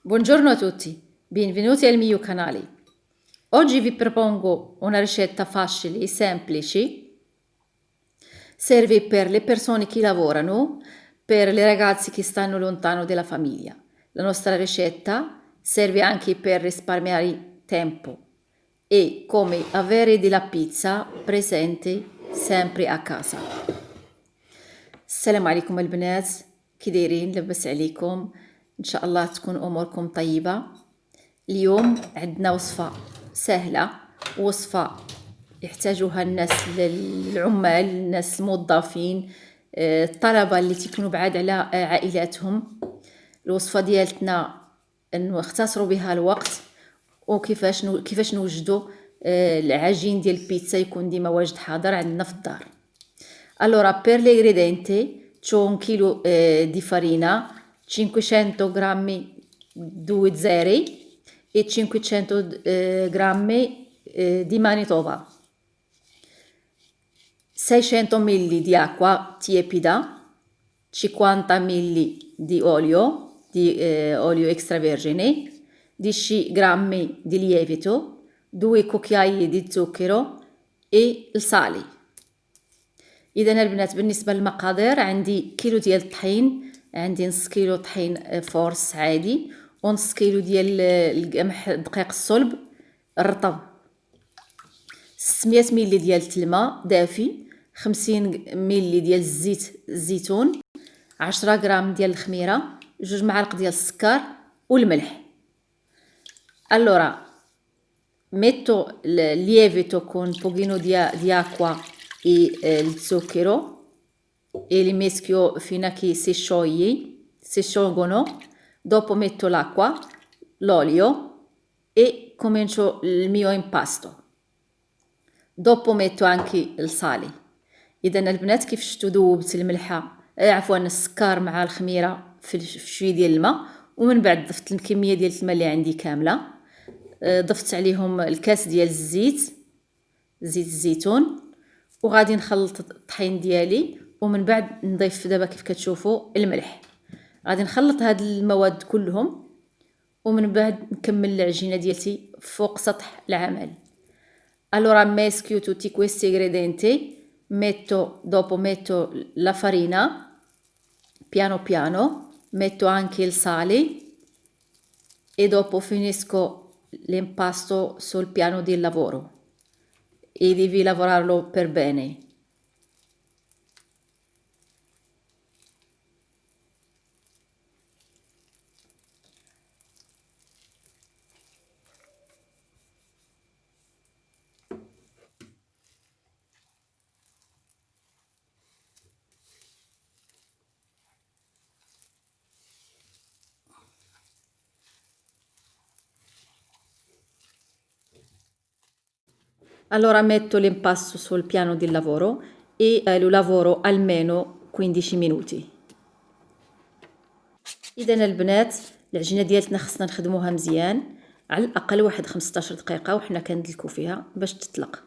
Buongiorno a tutti, benvenuti al mio canale. Oggi vi propongo una ricetta facile e semplice. Serve per le persone che lavorano, per le ragazze che stanno lontano dalla famiglia. La nostra ricetta serve anche per risparmiare tempo e come avere della pizza presente sempre a casa. السلام عليكم البنات، كي دايرين؟ لاباس عليكم؟ ان شاء الله تكون اموركم طيبه. اليوم عندنا وصفه سهله، وصفه يحتاجها الناس، العمال، الناس الموظفين، الطلبه اللي تيكونوا بعاد على عائلاتهم. الوصفه ديالتنا نختصروا بها الوقت، وكيفاش نوجدوا العجين ديال البيتزا يكون ديما واجد حاضر عندنا في الدار. Allora, per gli ingredienti c'ho 1 chilo di farina, 500 grammi due zeri e 500 grammi di manitoba, 600 ml di acqua tiepida, 50 ml di olio extravergine, 10 grammi di lievito, 2 cucchiai di zucchero e il sale. اذا البنات بالنسبه للمقادير، عندي كيلو ديال الطحين، عندي نص كيلو طحين فورس عادي، ونص كيلو ديال القمح دقيق الصلب الرطب، 600 ملي ديال الماء دافي، 50 ملي ديال الزيت الزيتون، 10 غرام ديال الخميره، 2 معالق ديال السكر والملح. allora metto il lievito con un pochino di acqua e il zucchero e li mischio fino a che si sciolgono. Dopo metto l'acqua, l'olio e comincio il mio impasto. Dopo metto anche il sale. اذا البنات كيف شفتوا ذوبت الملحه، عفوا السكر مع الخميره في شويه ديال الماء، ومن بعد ضفت الكميه ديال الماء اللي عندي كامله، ضفت عليهم الكاس ديال زيت الزيتون، وغادي نخلط الطحين ديالي، ومن بعد نضيف دابا كيف كتشوفوا الملح. غادي نخلط هاد المواد كلهم، ومن بعد نكمل العجينه ديالتي فوق سطح العمل. allora meschio tutti questi ingredienti, metto la farina piano piano, metto anche il sale e dopo finisco l'impasto sul piano di lavoro e devi lavorarlo per bene. Allora metto l'impasto sul piano di lavoro e lo lavoro almeno 15 minuti. اذا البنات العجينه ديالتنا خصنا نخدموها مزيان على الاقل واحد 15 دقيقه، وحنا كندلكو فيها باش تطلق.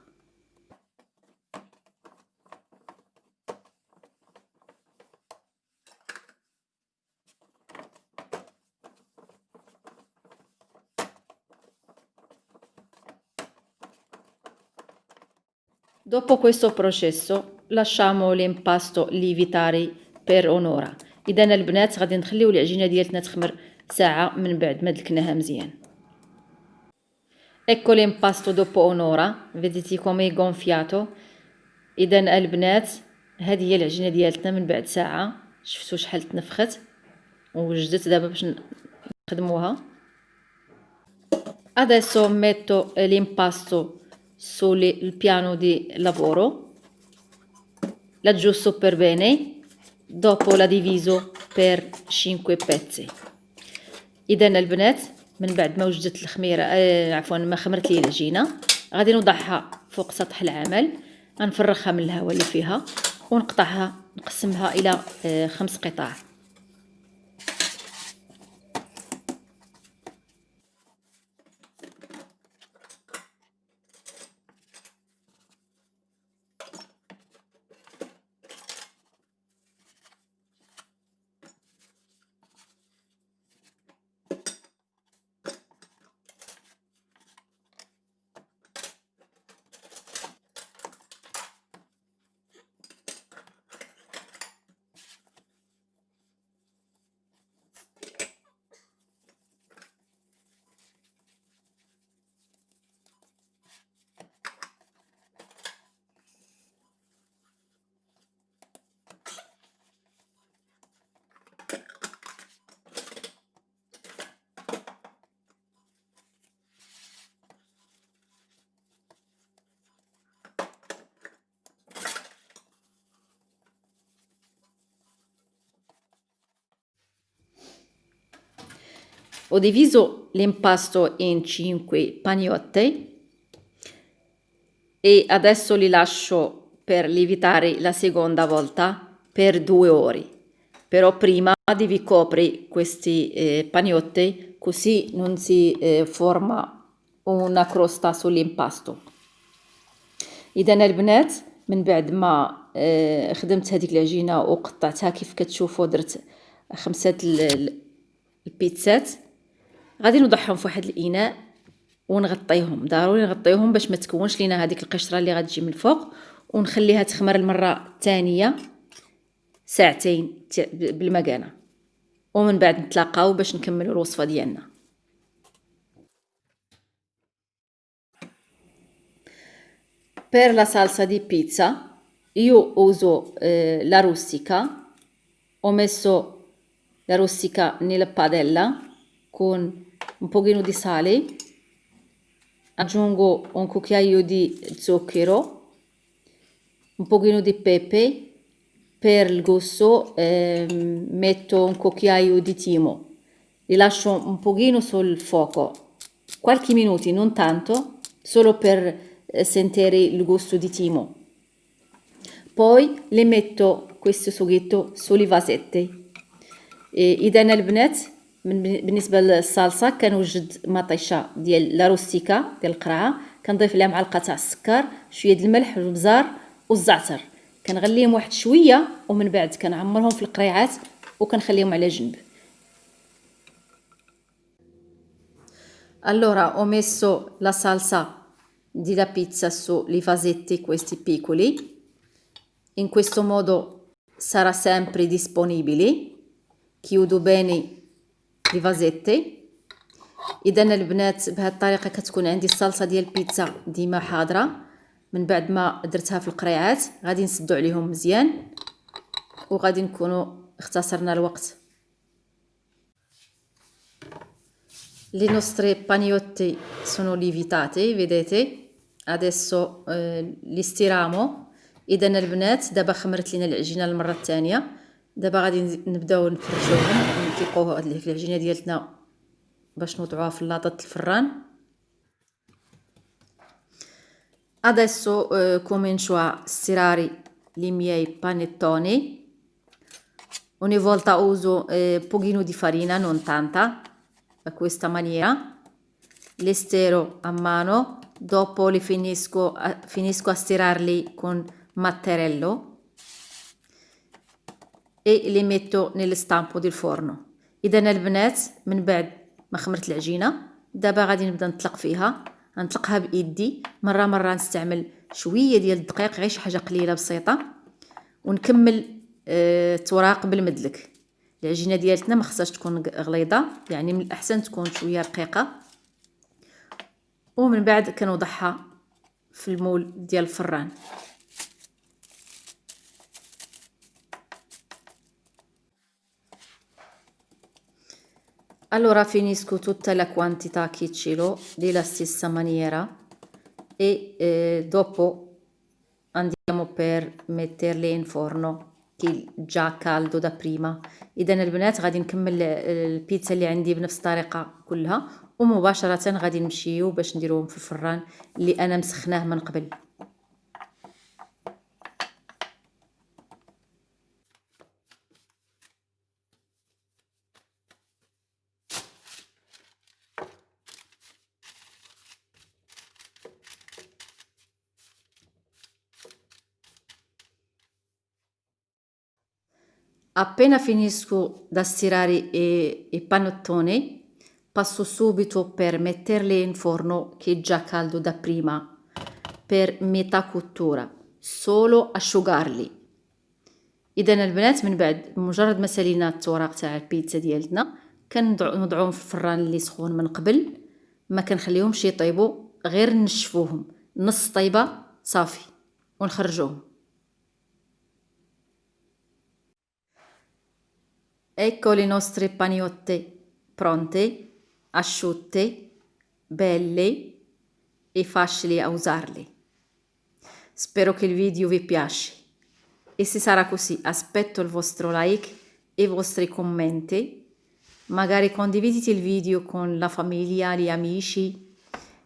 Dopo questo processo lasciamo l'impasto lievitare per un'ora. اذا البنات غادي نخليو العجينه ديالتنا تخمر ساعه من بعد ما دلكناها مزيان. ecco l'impasto dopo un'ora, vedete come è gonfiato. اذا البنات هذه هي العجينه ديالتنا من بعد ساعه، شفتوا شحال تنفخت ووجدت دابا باش نخدموها. adesso metto l'impasto sul piano di lavoro, l'aggiusto per bene, dopo la diviso per 5 pezzi. اذا البنات من بعد ما وجدت الخميره عفوا ما خمرت لي العجينه، غادي نوضعها فوق سطح العمل، غنفرغها من الهواء اللي فيها ونقطعها، نقسمها الى 5 قطع. Ho diviso l'impasto in 5 paniotte e adesso li lascio per lievitare la seconda volta per 2 ore. Però prima devi coprire questi paniotte così non si forma una crosta sull'impasto. إذا البنات من بعد ما خدمت هذيك العجينة وقطعتها كيف كتشوفوا درت 5 البيتزات، غادي نوضعهم في واحد الإناء ونغطيهم، ضروري نغطيهم باش ما تكونش لينا هذيك القشرة اللي غتجي من الفوق، ونخليها تخمر المرة الثانية ساعتين بالمكانة، ومن بعد نتلاقاو باش نكملوا الوصفة ديالنا. Per la salsa di pizza io uso la rustica, ho messo la rustica nella padella con un pochino di sale, aggiungo un cucchiaio di zucchero, un pochino di pepe, per il gusto metto un cucchiaio di timo, li lascio un pochino sul fuoco, qualche minuto, non tanto, solo per sentire il gusto di timo. Poi le metto questo sughetto sulle vasette. إذا البنات بالنسبة للصلصة كنوجد مطيشة ديال لا روستيكا ديال القرعة، كنضيف لها معلقة تاع السكر، شوية د الملح والبزار والزعتر، كنغليهم واحد شوية ومن بعد كنعمرهم في القريعات وكنخليهم على جنب. Allora ho messo la salsa di la pizza sulle vasetti questi piccoli, in questo modo sarà sempre disponibile. chiudo bene لي فازيتي. اذا البنات بهذه الطريقه كتكون عندي الصلصه ديال البيتزا ديما حاضره. من بعد ما درتها في القريعات غادي نسدو عليهم مزيان وغادي نكونوا اختصرنا الوقت. Le nostre paniotti sono lievitate, vedete? Adesso li stiriamo. اذا البنات دابا خمرت لينا العجينه المره الثانيه، دابا غادي نبداو نفرجوهم ونطيقوا هاد العجينه ديالتنا باش نوضعوها في لاطه الفران. Adesso comincio a stirare i miei panettoni. Ogni volta uso pochino di farina, non tanta, a questa maniera. Le stiro a mano, dopo li finisco a stirarli con mattarello e li metto nel stampo del forno. إذا البنات من بعد ما خمرت العجينة دابا غادي نبدا نطلق فيها، نطلقها بإيدي مرة نستعمل شوية ديال الدقيق، غير شي حاجة قليلة بسيطة، ونكمل التوراق بالمدلك. العجينة ديالتنا ما خصهاش تكون غليظة، يعني من الأحسن تكون شوية رقيقة، ومن بعد كنوضعها في المول ديال الفران. Allora finisco tutta la quantità che ce l'ho della stessa maniera e dopo andiamo per metterle in forno che già caldo da prima. إذا البنات غادي نكمل البيتزا اللي عندي بنفس الطريقة كلها ومباشرة غادي نمشيو باش نديروهم في الفران اللي أنا مسخناه من قبل. Appena finisco da stirare i panettoni, passo subito per metterli in forno che è già caldo da prima, per metà cottura, solo asciugarli. إذا البنات من بعد مجرد ما سالينا التوراق تاع البيتزا ديالتنا كنوضعوهم في الفران اللي سخون من قبل، ما كنخليهمش يطيبوا، غير نشفوهم نص طيبة صافي ونخرجوهم. Ecco le nostre paniotte pronte, asciutte, belle e facili a usarle. Spero che il video vi piace e se sarà così aspetto il vostro like e i vostri commenti magari condividiti il video con la famiglia, gli amici,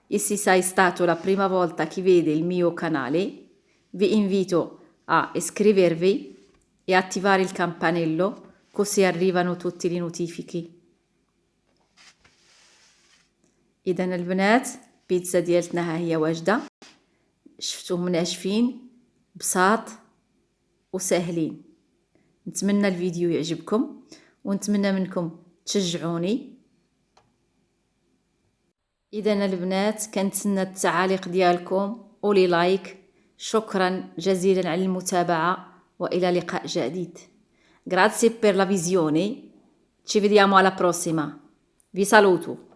e se sei stato la prima volta che vede il mio canale, vi invito a iscrivervi e attivare il campanello così arrivano tutte le notifiche. إذا البنات بيتزا ديالتنا ها هي واجدة، شفتوهم ناشفين بساط وسهلين. نتمنى الفيديو يعجبكم ونتمنى منكم تشجعوني. إذا البنات كنتسنى التعاليق ديالكم ولي لايك. شكرا جزيلا على المتابعة وإلى لقاء جديد. Grazie per la visione. Ci vediamo alla prossima. Vi saluto.